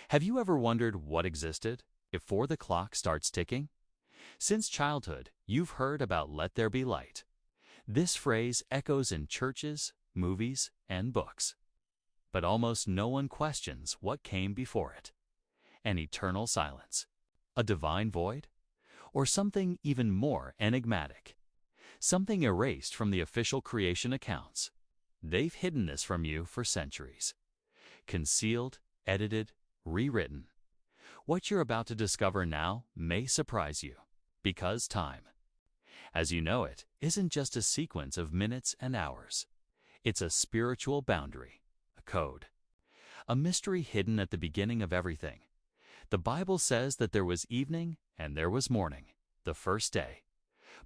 Have you ever wondered what existed before the clock starts ticking? Since childhood, you've heard about "let there be light." This phrase echoes in churches, movies, and books. But almost no one questions what came before it. An eternal silence, a divine void, or something even more enigmatic, something erased from the official creation accounts. They've hidden this from you for centuries. Concealed, edited, rewritten. What you're about to discover now may surprise you, because time, as you know it, isn't just a sequence of minutes and hours. It's a spiritual boundary, a code, a mystery hidden at the beginning of everything. The Bible says that there was evening and there was morning, the first day.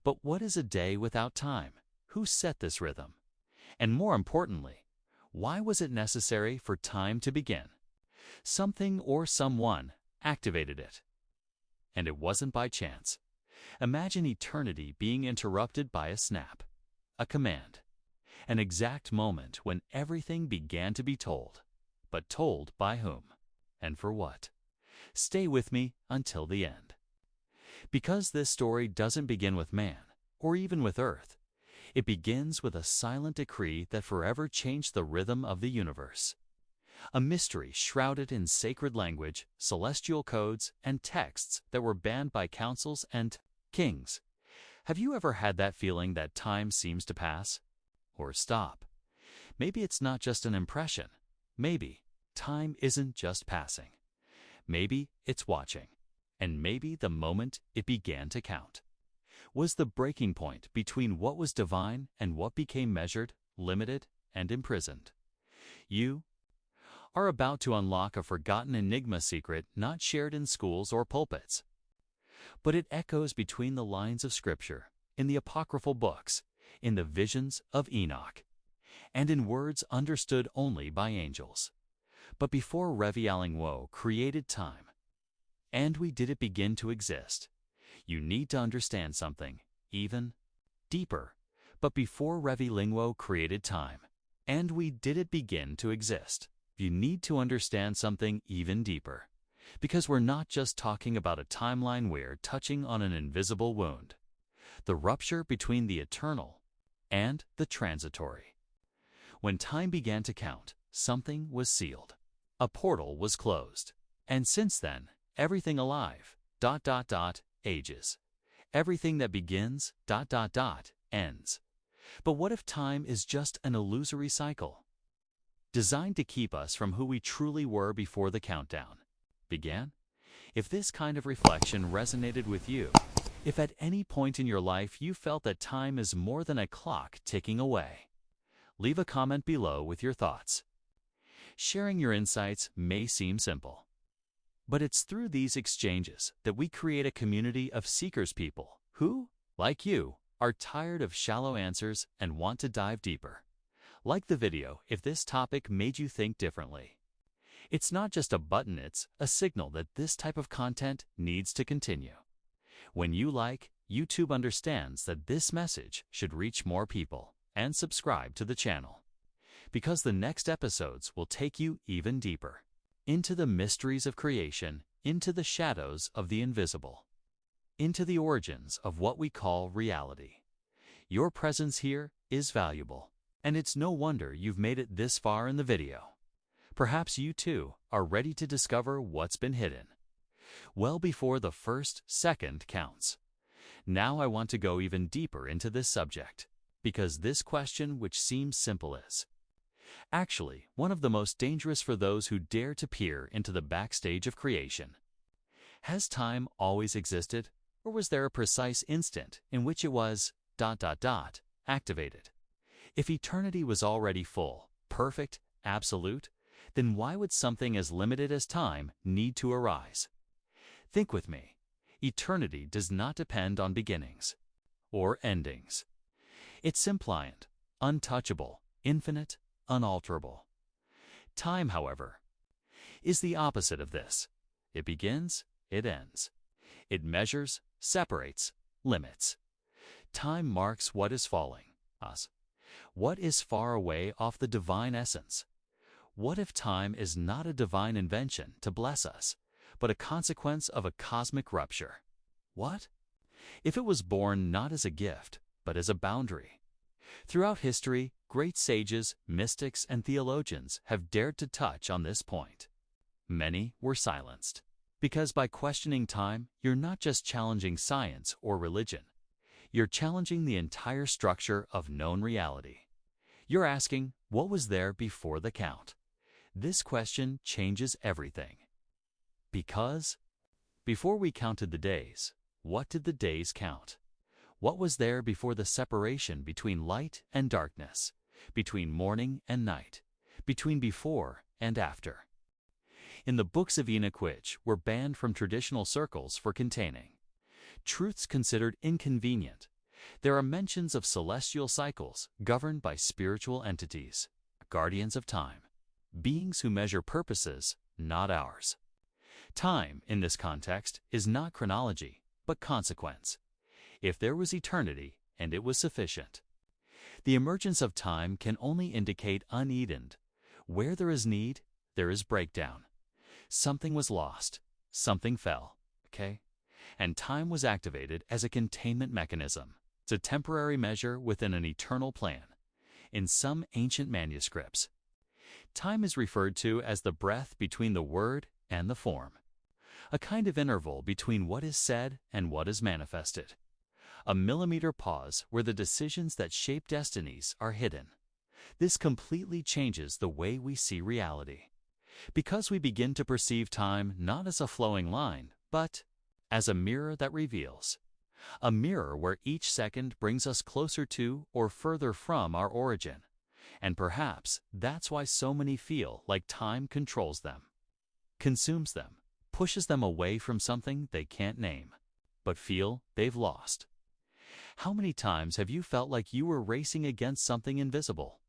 But what is a day without time? Who set this rhythm? And more importantly, why was it necessary for time to begin? Something or someone activated it. And it wasn't by chance. Imagine eternity being interrupted by a snap, a command, an exact moment when everything began to be told. But told by whom? And for what? Stay with me until the end. Because this story doesn't begin with man, or even with earth. It begins with a silent decree that forever changed the rhythm of the universe. A mystery shrouded in sacred language, celestial codes, and texts that were banned by councils and kings. Have you ever had that feeling that time seems to pass? Or stop? Maybe it's not just an impression. Maybe time isn't just passing. Maybe it's watching. And maybe the moment it began to count was the breaking point between what was divine and what became measured, limited, and imprisoned. You are about to unlock a forgotten enigma secret not shared in schools or pulpits. But it echoes between the lines of Scripture, in the apocryphal books, in the visions of Enoch, and in words understood only by angels. But before Revialing created time, and we did it begin to exist, you need to understand something even deeper. But before Revialing created time, and we did it begin to exist, you need to understand something even deeper. Because we're not just talking about a timeline, we're touching on an invisible wound. The rupture between the eternal and the transitory. When time began to count, something was sealed. A portal was closed. And since then, everything alive, ages. Everything that begins, ends. But what if time is just an illusory cycle, designed to keep us from who we truly were before the countdown began? If this kind of reflection resonated with you, if at any point in your life you felt that time is more than a clock ticking away, leave a comment below with your thoughts. Sharing your insights may seem simple, but it's through these exchanges that we create a community of seekers, people who, like you, are tired of shallow answers and want to dive deeper. Like the video if this topic made you think differently. It's not just a button, it's a signal that this type of content needs to continue. When you like, YouTube understands that this message should reach more people, and subscribe to the channel. Because the next episodes will take you even deeper, into the mysteries of creation, into the shadows of the invisible, into the origins of what we call reality. Your presence here is valuable, and it's no wonder you've made it this far in the video. Perhaps you too are ready to discover what's been hidden, well before the first second counts. Now I want to go even deeper into this subject, because this question, which seems simple, is actually one of the most dangerous for those who dare to peer into the backstage of creation. Has time always existed, or was there a precise instant in which it was activated? If eternity was already full, perfect, absolute, then why would something as limited as time need to arise? Think with me. Eternity does not depend on beginnings or endings. It's impliant, untouchable, infinite, unalterable. Time, however, is the opposite of this. It begins, it ends. It measures, separates, limits. Time marks what is falling, us. What is far away off the divine essence? What if time is not a divine invention to bless us, but a consequence of a cosmic rupture? What if it was born not as a gift, but as a boundary? Throughout history, great sages, mystics, and theologians have dared to touch on this point. Many were silenced, because by questioning time, you're not just challenging science or religion. You're challenging the entire structure of known reality. You're asking, what was there before the count? This question changes everything. Because before we counted the days, what did the days count? What was there before the separation between light and darkness, between morning and night, between before and after? In the books of Enoch, which were banned from traditional circles for containing truths considered inconvenient, there are mentions of celestial cycles governed by spiritual entities, guardians of time, beings who measure purposes, not ours. Time, in this context, is not chronology, but consequence. If there was eternity, and it was sufficient. The emergence of time can only indicate unedened. Where there is need, there is breakdown. Something was lost, something fell, okay? And time was activated as a containment mechanism. It's a temporary measure within an eternal plan. In some ancient manuscripts, time is referred to as the breath between the word and the form, a kind of interval between what is said and what is manifested, a millimeter pause where the decisions that shape destinies are hidden. This completely changes the way we see reality, because we begin to perceive time not as a flowing line, but as a mirror that reveals. A mirror where each second brings us closer to or further from our origin. And perhaps that's why so many feel like time controls them, consumes them, pushes them away from something they can't name, but feel they've lost. How many times have you felt like you were racing against something invisible?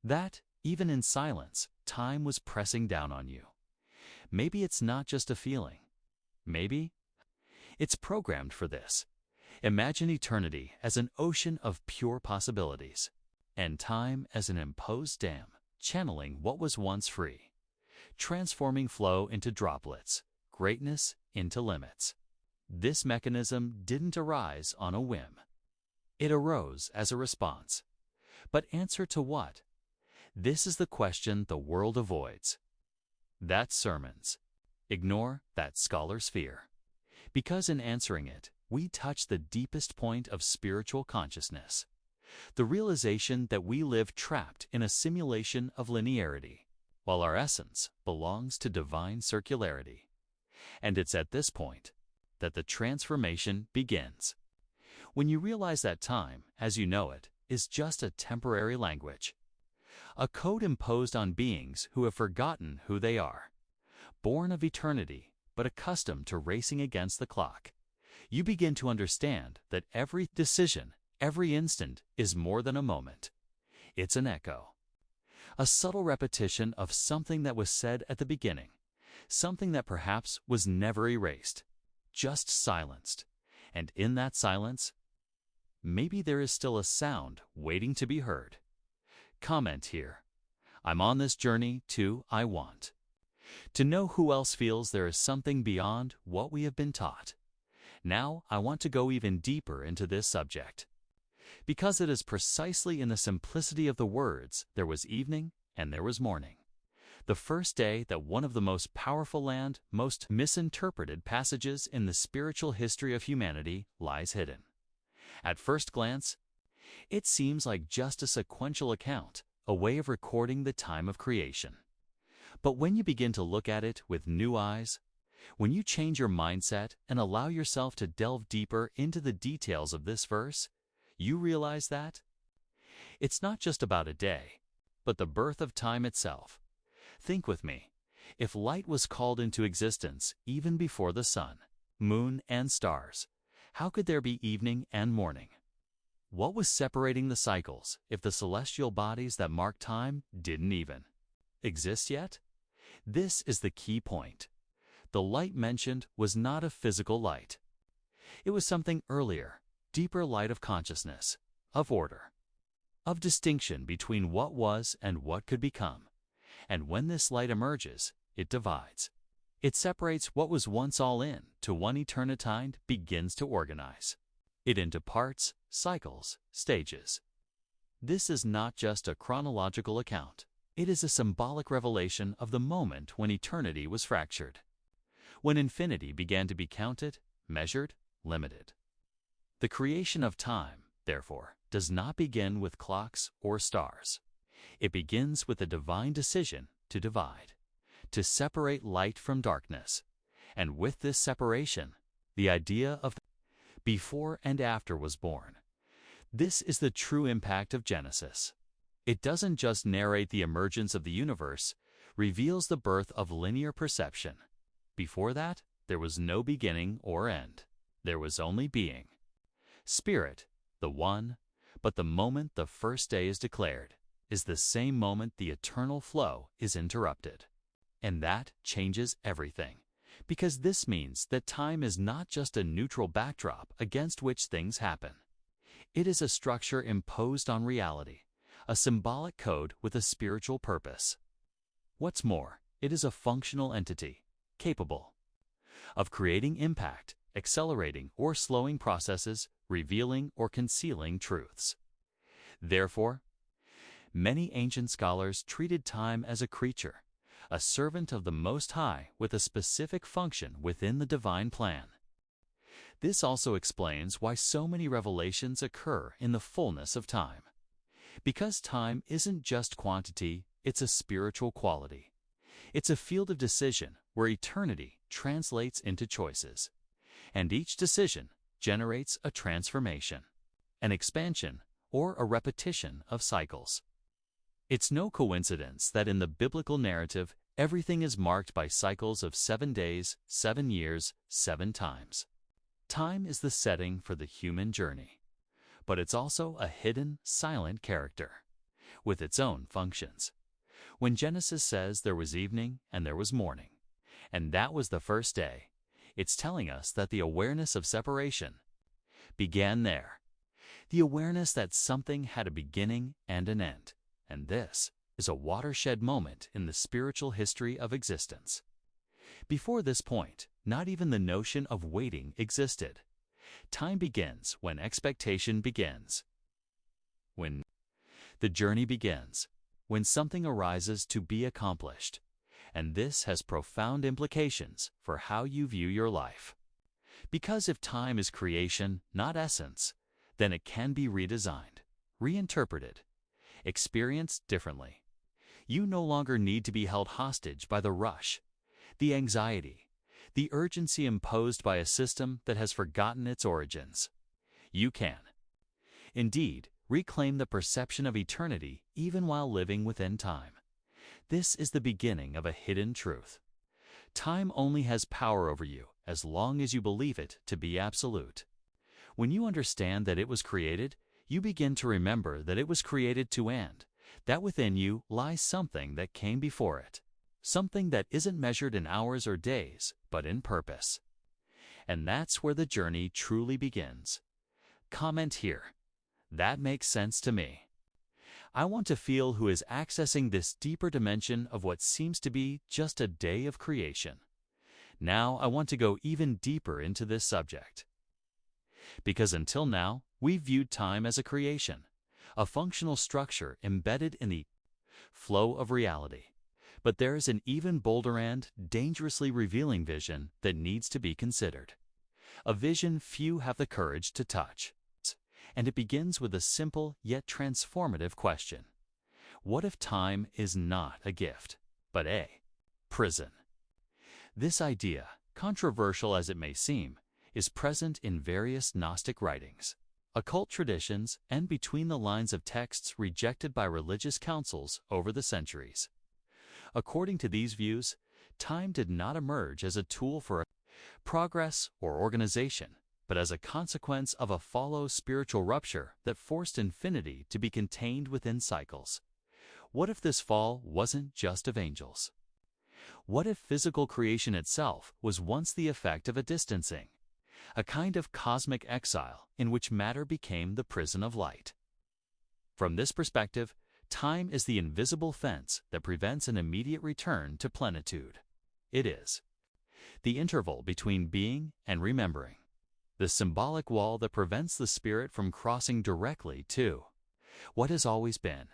That, even in silence, time was pressing down on you. Maybe it's not just a feeling. Maybe it's programmed for this. Imagine eternity as an ocean of pure possibilities, and time as an imposed dam, channeling what was once free, transforming flow into droplets, greatness into limits. This mechanism didn't arise on a whim. It arose as a response. But answer to what? This is the question the world avoids. That's sermons. Ignore that scholars fear. Because in answering it, we touch the deepest point of spiritual consciousness, the realization that we live trapped in a simulation of linearity, while our essence belongs to divine circularity. And it's at this point that the transformation begins. When you realize that time, as you know it, is just a temporary language, a code imposed on beings who have forgotten who they are, born of eternity, but accustomed to racing against the clock, you begin to understand that every decision, every instant is more than a moment. It's an echo, a subtle repetition of something that was said at the beginning, something that perhaps was never erased, just silenced. And in that silence, maybe there is still a sound waiting to be heard. Comment here. I'm on this journey too. I want to know who else feels there is something beyond what we have been taught. Now I want to go even deeper into this subject, because it is precisely in the simplicity of the words there was evening and there was morning, the first day, that one of the most powerful and most misinterpreted passages in the spiritual history of humanity lies hidden. At first glance, it seems like just a sequential account, a way of recording the time of creation. But when you begin to look at it with new eyes, when you change your mindset and allow yourself to delve deeper into the details of this verse, you realize that it's not just about a day, but the birth of time itself. Think with me. If light was called into existence even before the sun, moon, and stars, how could there be evening and morning? What was separating the cycles if the celestial bodies that mark time didn't even exist yet? This is the key point. The light mentioned was not a physical light. It was something earlier, deeper light of consciousness, of order, of distinction between what was and what could become. And when this light emerges, it divides. It separates what was once all in to one eternitide begins to organize it into parts, cycles, stages. This is not just a chronological account. It is a symbolic revelation of the moment when eternity was fractured, when infinity began to be counted, measured, limited. The creation of time, therefore, does not begin with clocks or stars. It begins with a divine decision to divide, to separate light from darkness. And with this separation, the idea of before and after was born. This is the true impact of Genesis. It doesn't just narrate the emergence of the universe, reveals the birth of linear perception. Before that, there was no beginning or end. There was only being. Spirit, the one, but the moment the first day is declared is the same moment the eternal flow is interrupted. And that changes everything, because this means that time is not just a neutral backdrop against which things happen. It is a structure imposed on reality, a symbolic code with a spiritual purpose. What's more, it is a functional entity, capable of creating impact, accelerating or slowing processes, revealing or concealing truths. Therefore, many ancient scholars treated time as a creature, a servant of the Most High with a specific function within the divine plan. This also explains why so many revelations occur in the fullness of time. Because time isn't just quantity, it's a spiritual quality. It's a field of decision where eternity translates into choices. And each decision generates a transformation, an expansion, or a repetition of cycles. It's no coincidence that in the biblical narrative, everything is marked by cycles of 7 days, 7 years, 7 times. Time is the setting for the human journey, but it's also a hidden, silent character, with its own functions. When Genesis says there was evening and there was morning, and that was the first day, it's telling us that the awareness of separation began there. The awareness that something had a beginning and an end, and this is a watershed moment in the spiritual history of existence. Before this point, not even the notion of waiting existed. Time begins when expectation begins. When the journey begins, when something arises to be accomplished. And this has profound implications for how you view your life. Because if time is creation, not essence, then it can be redesigned, reinterpreted, experienced differently. You no longer need to be held hostage by the rush, the anxiety, the urgency imposed by a system that has forgotten its origins. You can, indeed, reclaim the perception of eternity even while living within time. This is the beginning of a hidden truth. Time only has power over you as long as you believe it to be absolute. When you understand that it was created, you begin to remember that it was created to end, that within you lies something that came before it, something that isn't measured in hours or days, but in purpose. And that's where the journey truly begins. Comment here. That makes sense to me. I want to feel who is accessing this deeper dimension of what seems to be just a day of creation. Now I want to go even deeper into this subject. Because until now, we've viewed time as a creation, a functional structure embedded in the flow of reality. But there is an even bolder and dangerously revealing vision that needs to be considered. A vision few have the courage to touch. And it begins with a simple yet transformative question. What if time is not a gift, but a prison? This idea, controversial as it may seem, is present in various Gnostic writings, occult traditions, and between the lines of texts rejected by religious councils over the centuries. According to these views, time did not emerge as a tool for progress or organization, but as a consequence of a fallow spiritual rupture that forced infinity to be contained within cycles. What if this fall wasn't just of angels? What if physical creation itself was once the effect of a distancing, a kind of cosmic exile in which matter became the prison of light? From this perspective, Time is the invisible fence that prevents an immediate return to plenitude. It is the interval between being and remembering, the symbolic wall that prevents the spirit from crossing directly to what has always been.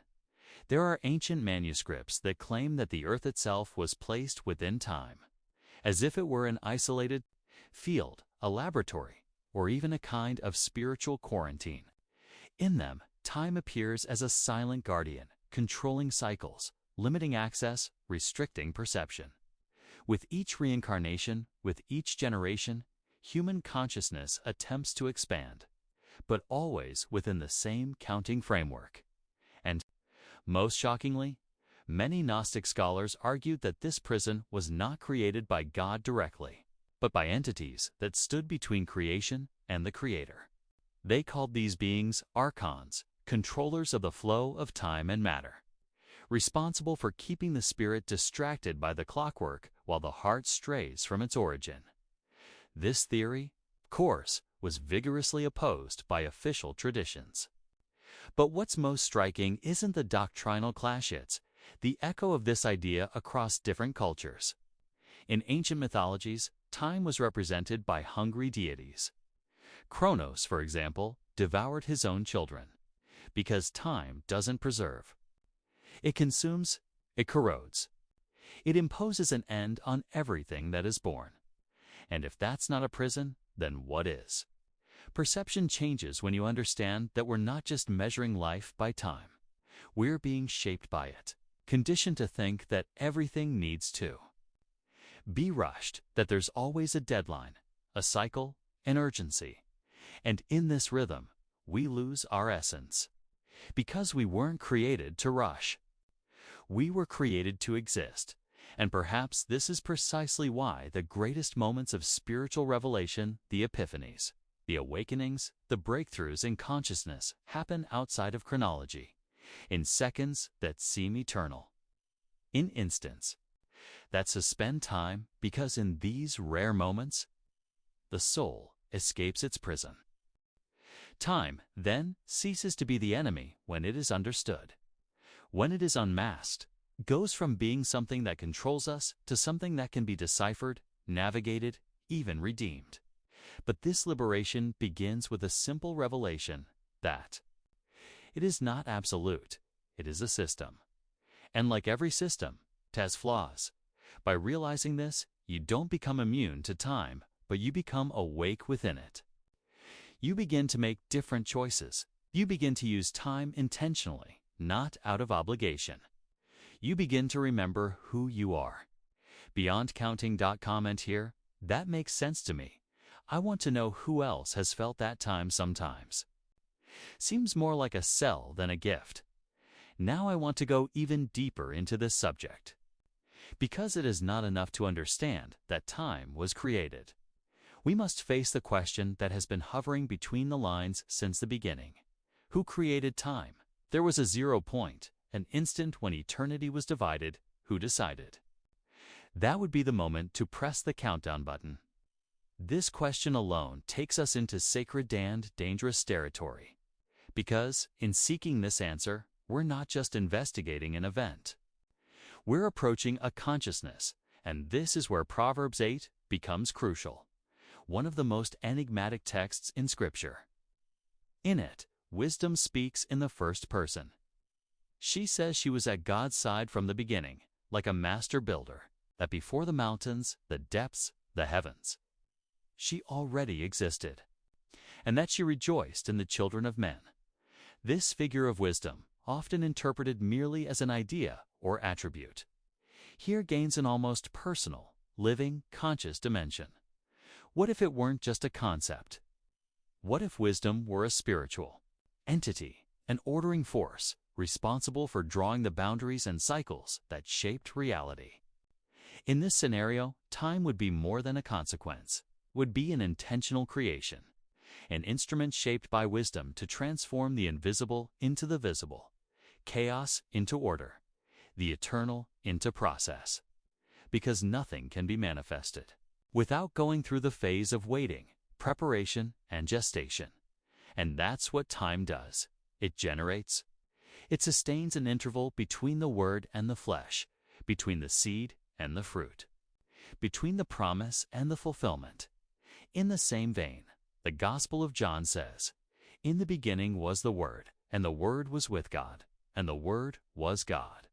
There are ancient manuscripts that claim that the earth itself was placed within time, as if it were an isolated field, a laboratory, or even a kind of spiritual quarantine. In them, time appears as a silent guardian, controlling cycles, limiting access, restricting perception. With each reincarnation, with each generation, human consciousness attempts to expand, but always within the same counting framework. And, most shockingly, many Gnostic scholars argued that this prison was not created by God directly, but by entities that stood between creation and the Creator. They called these beings archons, controllers of the flow of time and matter, responsible for keeping the spirit distracted by the clockwork while the heart strays from its origin. This theory, of course, was vigorously opposed by official traditions. But what's most striking isn't the doctrinal clash, it's the echo of this idea across different cultures. In ancient mythologies, time was represented by hungry deities. Kronos, for example, devoured his own children, because time doesn't preserve. It consumes, it corrodes. It imposes an end on everything that is born. And if that's not a prison, then what is? Perception changes when you understand that we're not just measuring life by time. We're being shaped by it, conditioned to think that everything needs to be rushed, that there's always a deadline, a cycle, an urgency. And in this rhythm, we lose our essence. Because we weren't created to rush. We were created to exist. And perhaps this is precisely why the greatest moments of spiritual revelation, the epiphanies, the awakenings, the breakthroughs in consciousness, happen outside of chronology, in seconds that seem eternal, in instants that suspend time, because in these rare moments, the soul escapes its prison. Time, then, ceases to be the enemy when it is understood. When it is unmasked, goes from being something that controls us to something that can be deciphered, navigated, even redeemed. But this liberation begins with a simple revelation that it is not absolute, it is a system. And like every system, it has flaws. By realizing this, you don't become immune to time, but you become awake within it. You begin to make different choices. You begin to use time intentionally, not out of obligation. You begin to remember who you are. Beyond counting. Comment here, that makes sense to me. I want to know who else has felt that time sometimes. Seems more like a sell than a gift. Now I want to go even deeper into this subject. Because it is not enough to understand that time was created. We must face the question that has been hovering between the lines since the beginning. Who created time? There was a 0 point, an instant when eternity was divided. Who decided? That would be the moment to press the countdown button. This question alone takes us into sacred and dangerous territory. Because, in seeking this answer, we're not just investigating an event. We're approaching a consciousness, and this is where Proverbs 8 becomes crucial. One of the most enigmatic texts in Scripture. In it, wisdom speaks in the first person. She says she was at God's side from the beginning, like a master builder, that before the mountains, the depths, the heavens, she already existed, and that she rejoiced in the children of men. This figure of wisdom, often interpreted merely as an idea or attribute, here gains an almost personal, living, conscious dimension. What if it weren't just a concept? What if wisdom were a spiritual entity, an ordering force, responsible for drawing the boundaries and cycles that shaped reality? In this scenario, time would be more than a consequence, would be an intentional creation, an instrument shaped by wisdom to transform the invisible into the visible, chaos into order, the eternal into process. Because nothing can be manifested without going through the phase of waiting, preparation, and gestation. And that's what time does. It generates. It sustains an interval between the word and the flesh, between the seed and the fruit, between the promise and the fulfillment. In the same vein, the Gospel of John says, "In the beginning was the Word, and the Word was with God, and the Word was God."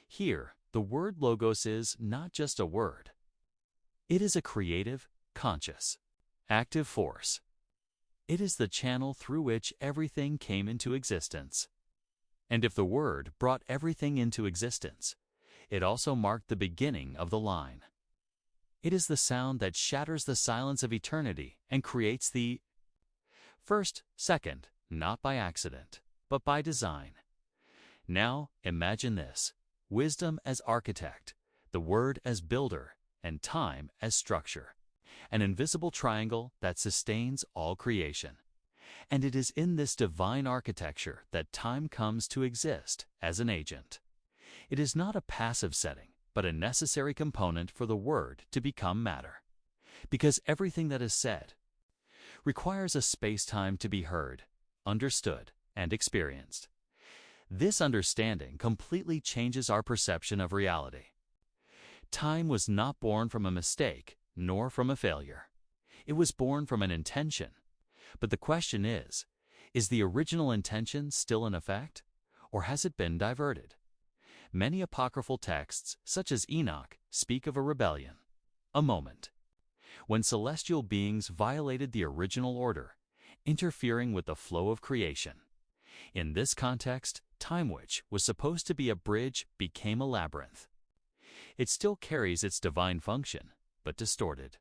Here, the word logos is not just a word. It is a creative, conscious, active force. It is the channel through which everything came into existence. And if the Word brought everything into existence, it also marked the beginning of the line. It is the sound that shatters the silence of eternity and creates the first, second, not by accident, but by design. Now, imagine this: wisdom as architect, the Word as builder, and time as structure. An invisible triangle that sustains all creation. And it is in this divine architecture that time comes to exist as an agent. It is not a passive setting, but a necessary component for the Word to become matter. Because everything that is said requires a space-time to be heard, understood, and experienced. This understanding completely changes our perception of reality. Time was not born from a mistake, nor from a failure. It was born from an intention. But the question is the original intention still in effect, or has it been diverted? Many apocryphal texts, such as Enoch, speak of a rebellion, a moment, when celestial beings violated the original order, interfering with the flow of creation. In this context, time, which was supposed to be a bridge, became a labyrinth. It still carries its divine function, but distorted.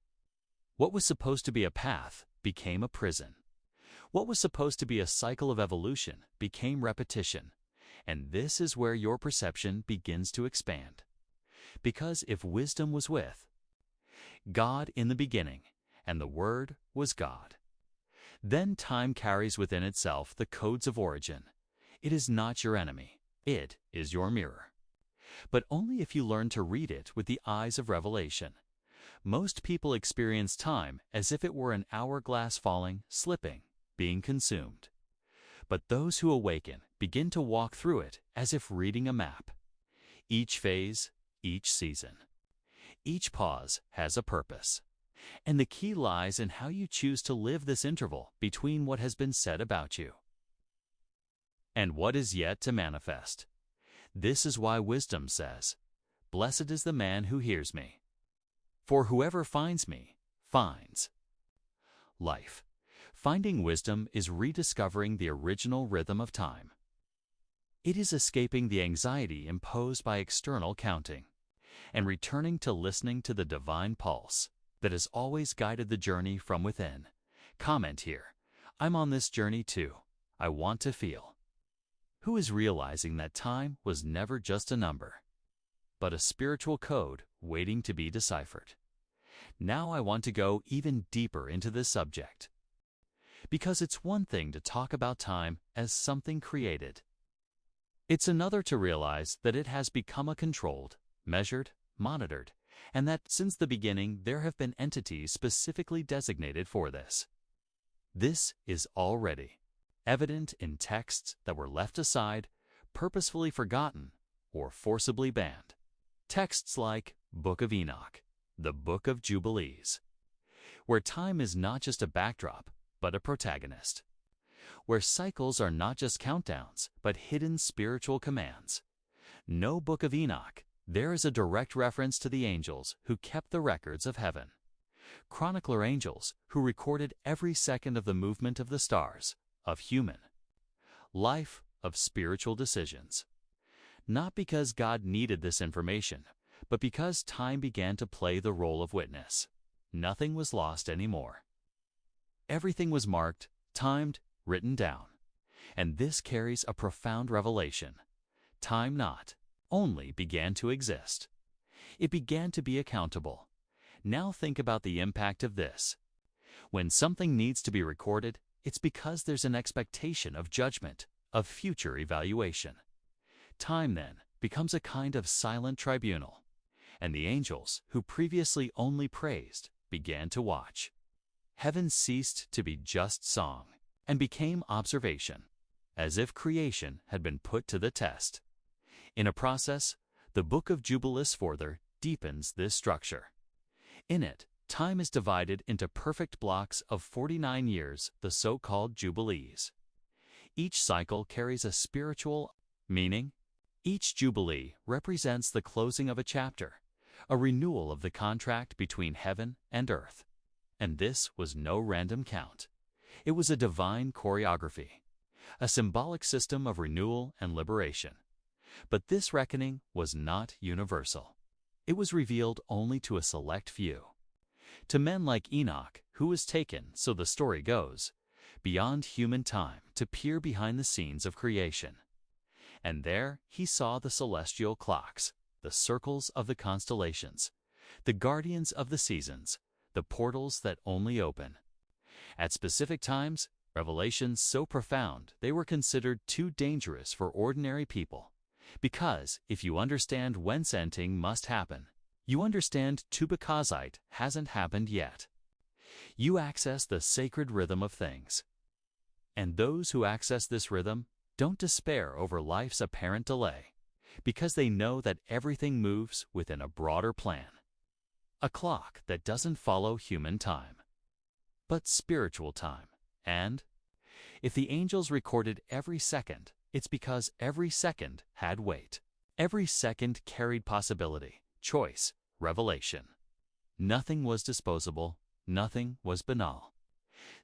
What was supposed to be a path became a prison. What was supposed to be a cycle of evolution became repetition. And this is where your perception begins to expand. Because if wisdom was with God in the beginning, and the Word was God, then time carries within itself the codes of origin. It is not your enemy. It is your mirror. But only if you learn to read it with the eyes of revelation. Most people experience time as if it were an hourglass falling, slipping, being consumed. But those who awaken begin to walk through it as if reading a map. Each phase, each season, each pause has a purpose. And the key lies in how you choose to live this interval between what has been said about you and what is yet to manifest. This is why wisdom says, "Blessed is the man who hears me. For whoever finds me, finds life." Finding wisdom is rediscovering the original rhythm of time. It is escaping the anxiety imposed by external counting and returning to listening to the divine pulse that has always guided the journey from within. Comment here: I'm on this journey too. I want to feel. Who is realizing that time was never just a number, but a spiritual code waiting to be deciphered? Now I want to go even deeper into this subject. Because it's one thing to talk about time as something created. It's another to realize that it has become a controlled, measured, monitored, and that since the beginning there have been entities specifically designated for this. This is already evident in texts that were left aside, purposefully forgotten, or forcibly banned. Texts like Book of Enoch, the Book of Jubilees, where time is not just a backdrop, but a protagonist, where cycles are not just countdowns, but hidden spiritual commands. No Book of Enoch, there is a direct reference to the angels who kept the records of heaven. Chronicler angels who recorded every second of the movement of the stars, of human life, of spiritual decisions. Not because God needed this information, but because time began to play the role of witness. Nothing was lost anymore. Everything was marked, timed, written down. And this carries a profound revelation. Time not only began to exist, it began to be accountable. Now think about the impact of this. When something needs to be recorded, it's because there's an expectation of judgment, of future evaluation. Time then becomes a kind of silent tribunal, and the angels, who previously only praised, began to watch. Heaven ceased to be just song and became observation. as if creation had been put to the test. In a process, the Book of Jubilees further deepens this structure. In it, time is divided into perfect blocks of 49 years, the so-called Jubilees. Each cycle carries a spiritual meaning. Each Jubilee represents the closing of a chapter, a renewal of the contract between heaven and earth. And this was no random count. It was a divine choreography, a symbolic system of renewal and liberation. But this reckoning was not universal. It was revealed only to a select few. To men like Enoch, who was taken, so the story goes, beyond human time to peer behind the scenes of creation. And there he saw the celestial clocks, the circles of the constellations, the guardians of the seasons, the portals that only open. At specific times, revelations so profound they were considered too dangerous for ordinary people, because if you understand when ending must happen, you understand too because it hasn't happened yet. You access the sacred rhythm of things. And those who access this rhythm don't despair over life's apparent delay, because they know that everything moves within a broader plan. A clock that doesn't follow human time, but spiritual time. And if the angels recorded every second, it's because every second had weight. Every second carried possibility, choice, revelation. Nothing was disposable, nothing was banal.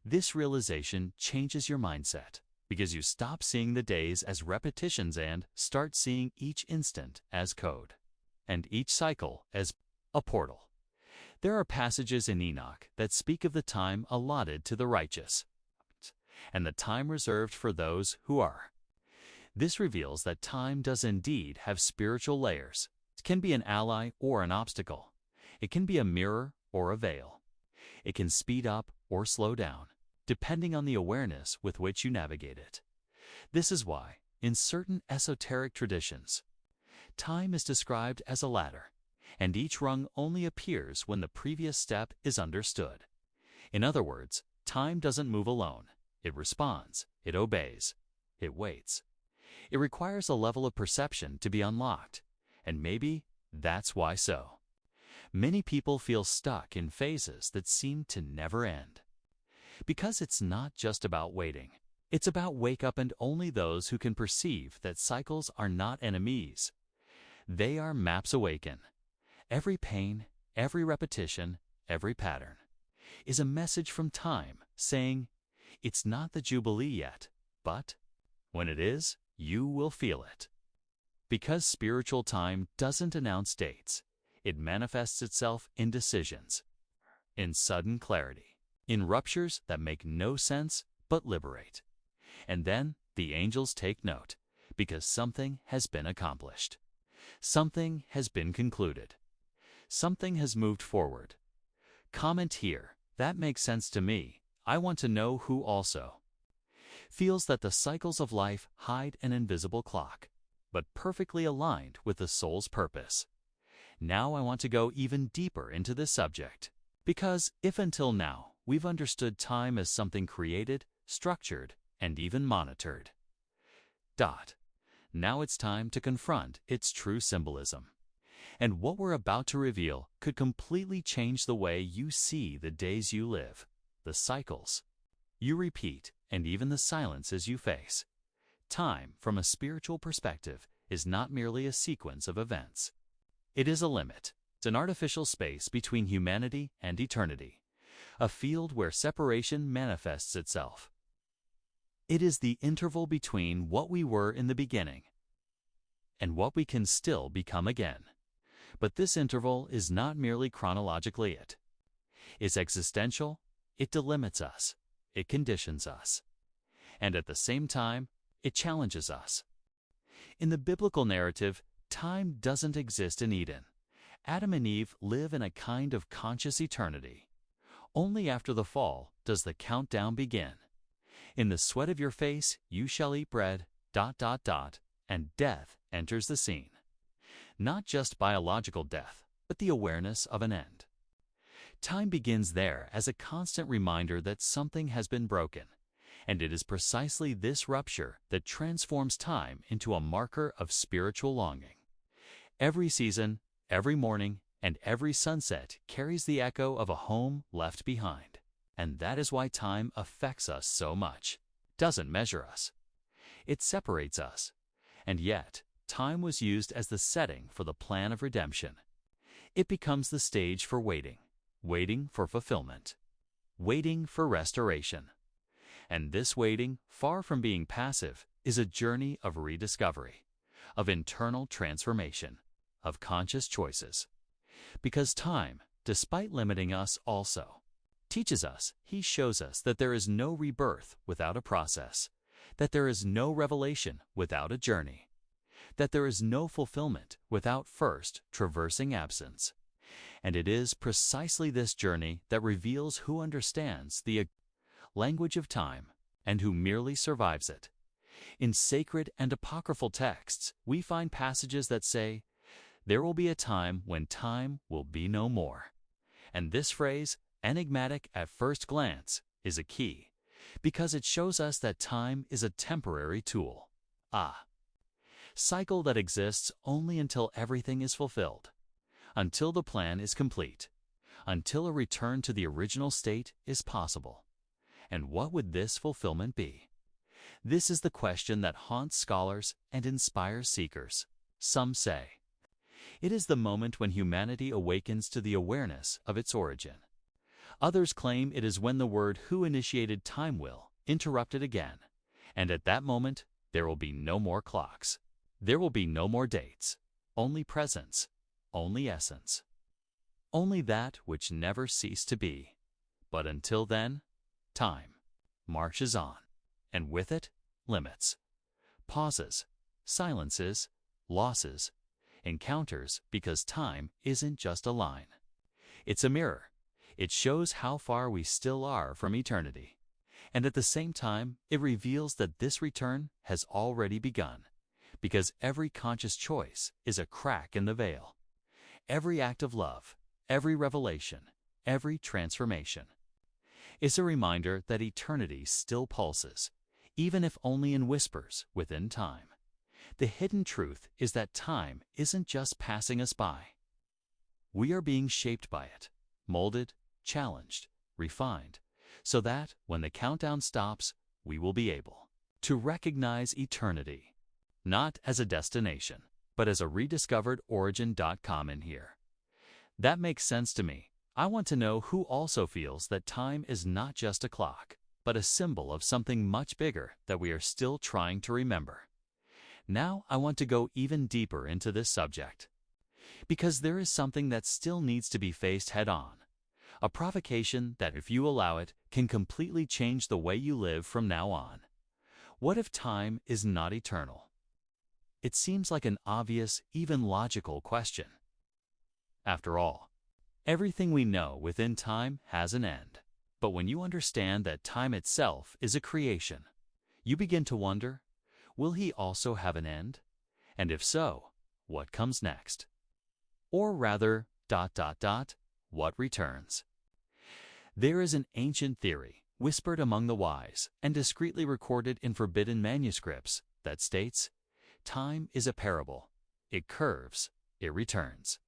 This realization changes your mindset, because you stop seeing the days as repetitions and start seeing each instant as code, and each cycle as a portal. There are passages in Enoch that speak of the time allotted to the righteous, and the time reserved for those who are. This reveals that time does indeed have spiritual layers. It can be an ally or an obstacle. It can be a mirror or a veil. It can speed up or slow down, depending on the awareness with which you navigate it. This is why, in certain esoteric traditions, time is described as a ladder, and each rung only appears when the previous step is understood. In other words, time doesn't move alone. It responds, it obeys, it waits. It requires a level of perception to be unlocked, and maybe that's why so. Many people feel stuck in phases that seem to never end. Because it's not just about waiting. It's about wake up, and only those who can perceive that cycles are not enemies. They are maps awaken. Every pain, every repetition, every pattern is a message from time saying, it's not the Jubilee yet, but when it is, you will feel it. Because spiritual time doesn't announce dates, it manifests itself in decisions, in sudden clarity, in ruptures that make no sense but liberate. And then the angels take note, because something has been accomplished. Something has been concluded. Something has moved forward. Comment here, that makes sense to me. I want to know who also feels that the cycles of life hide an invisible clock, but perfectly aligned with the soul's purpose. Now I want to go even deeper into this subject, because if until now we've understood time as something created, structured, and even monitored, now it's time to confront its true symbolism. And what we're about to reveal could completely change the way you see the days you live, the cycles you repeat, and even the silences you face. Time, from a spiritual perspective, is not merely a sequence of events. It is a limit. It's an artificial space between humanity and eternity, a field where separation manifests itself. It is the interval between what we were in the beginning and what we can still become again. But this interval is not merely chronologically it. It's existential, it delimits us, it conditions us, and at the same time, it challenges us. In the biblical narrative, time doesn't exist in Eden. Adam and Eve live in a kind of conscious eternity. Only after the fall does the countdown begin. In the sweat of your face you shall eat bread, and death enters the scene. Not just biological death, but the awareness of an end. Time begins there as a constant reminder that something has been broken, And it is precisely this rupture that transforms time into a marker of spiritual longing. Every season, every morning, and every sunset carries the echo of a home left behind. And that is why time affects us so much. It doesn't measure us. It separates us. And yet, time was used as the setting for the plan of redemption. It becomes the stage for waiting, waiting for fulfillment, waiting for restoration. And this waiting, far from being passive, is a journey of rediscovery, of internal transformation, of conscious choices. Because time, despite limiting us also, teaches us, he shows us that there is no rebirth without a process, that there is no revelation without a journey, that there is no fulfillment without first traversing absence. And it is precisely this journey that reveals who understands the language of time and who merely survives it. In sacred and apocryphal texts, we find passages that say, "There will be a time when time will be no more." And this phrase, enigmatic at first glance, is a key, because it shows us that time is a temporary tool. Cycle that exists only until everything is fulfilled, until the plan is complete, until a return to the original state is possible. And what would this fulfillment be? This is the question that haunts scholars and inspires seekers. Some say it is the moment when humanity awakens to the awareness of its origin. Others claim it is when the word "who initiated time" will interrupt it again, and at that moment there will be no more clocks. There will be no more dates, only presence, only essence, only that which never ceased to be. But until then, time marches on, and with it, limits, pauses, silences, losses, encounters, because time isn't just a line. It's a mirror. It shows how far we still are from eternity. And at the same time, it reveals that this return has already begun, because every conscious choice is a crack in the veil. Every act of love, every revelation, every transformation is a reminder that eternity still pulses, even if only in whispers within time. The hidden truth is that time isn't just passing us by. We are being shaped by it, molded, challenged, refined, so that when the countdown stops, we will be able to recognize eternity, not as a destination, but as a rediscovered origin.com in here. That makes sense to me. I want to know who also feels that time is not just a clock, but a symbol of something much bigger that we are still trying to remember. Now I want to go even deeper into this subject, because there is something that still needs to be faced head-on, a provocation that, if you allow it, can completely change the way you live from now on. What if time is not eternal? It seems like an obvious, even logical question. After all, everything we know within time has an end. But when you understand that time itself is a creation, you begin to wonder, will he also have an end? And if so, what comes next? Or rather, what returns? There is an ancient theory, whispered among the wise and discreetly recorded in forbidden manuscripts, that states, time is a parable. It curves, it returns.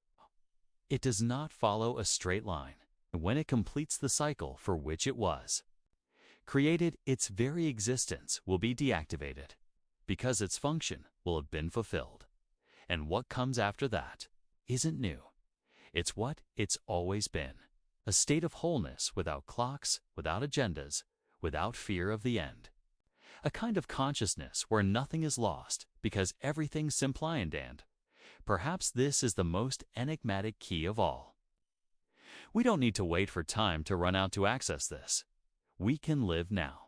It does not follow a straight line. When it completes the cycle for which it was created, its very existence will be deactivated, because its function will have been fulfilled. And what comes after that isn't new. It's what it's always been, a state of wholeness without clocks, without agendas, without fear of the end. A kind of consciousness where nothing is lost because everything's simpliant, and perhaps this is the most enigmatic key of all. We don't need to wait for time to run out to access this. We can live now,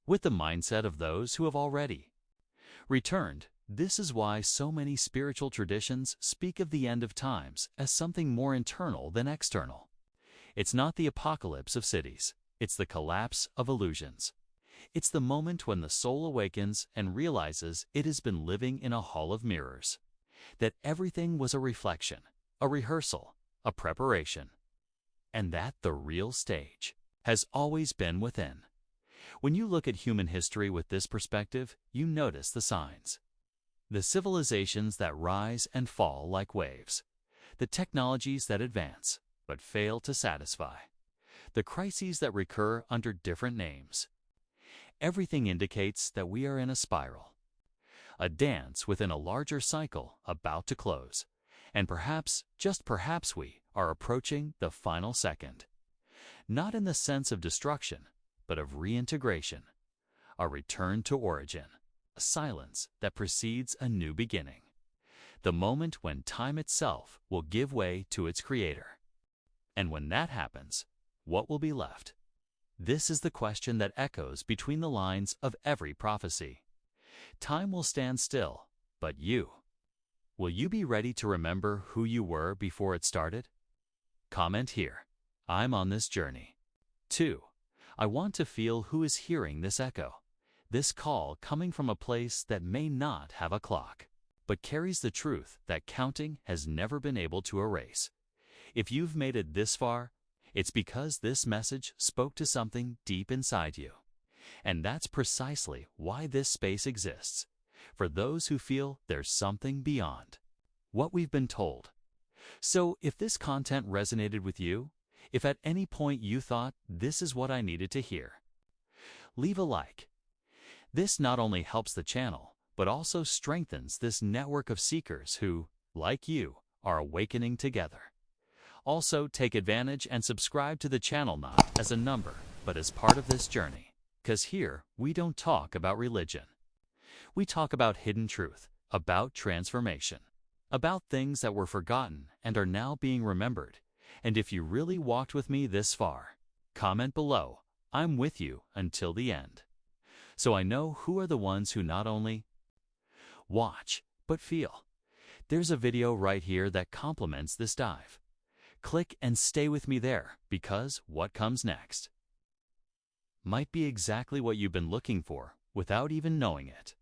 with the mindset of those who have already returned. This is why so many spiritual traditions speak of the end of times as something more internal than external. It's not the apocalypse of cities. It's the collapse of illusions. It's the moment when the soul awakens and realizes it has been living in a hall of mirrors, that everything was a reflection, a rehearsal, a preparation, and that the real stage has always been within, When you look at human history with this perspective, you notice the signs. The civilizations that rise and fall like waves. The technologies that advance, but fail to satisfy. The crises that recur under different names. Everything indicates that we are in a spiral. A dance within a larger cycle about to close. And perhaps, just perhaps, we are approaching the final second. Not in the sense of destruction, but of reintegration. A return to origin. A silence that precedes a new beginning. The moment when time itself will give way to its creator. And when that happens, what will be left? This is the question that echoes between the lines of every prophecy. Time will stand still, but you? Will you be ready to remember who you were before it started? Comment here. I'm on this journey. 2. I want to feel who is hearing this echo. This call coming from a place that may not have a clock, but carries the truth that counting has never been able to erase. If you've made it this far, it's because this message spoke to something deep inside you. And that's precisely why this space exists, for those who feel there's something beyond what we've been told. So if this content resonated with you, if at any point you thought this is what I needed to hear, leave a like. This not only helps the channel, but also strengthens this network of seekers who, like you, are awakening together. Also, take advantage and subscribe to the channel not as a number, but as part of this journey. 'Cause here, we don't talk about religion. We talk about hidden truth, about transformation, about things that were forgotten and are now being remembered. And if you really walked with me this far, comment below. I'm with you until the end. So I know who are the ones who not only watch, but feel. There's a video right here that complements this dive. Click and stay with me there, because what comes next might be exactly what you've been looking for without even knowing it.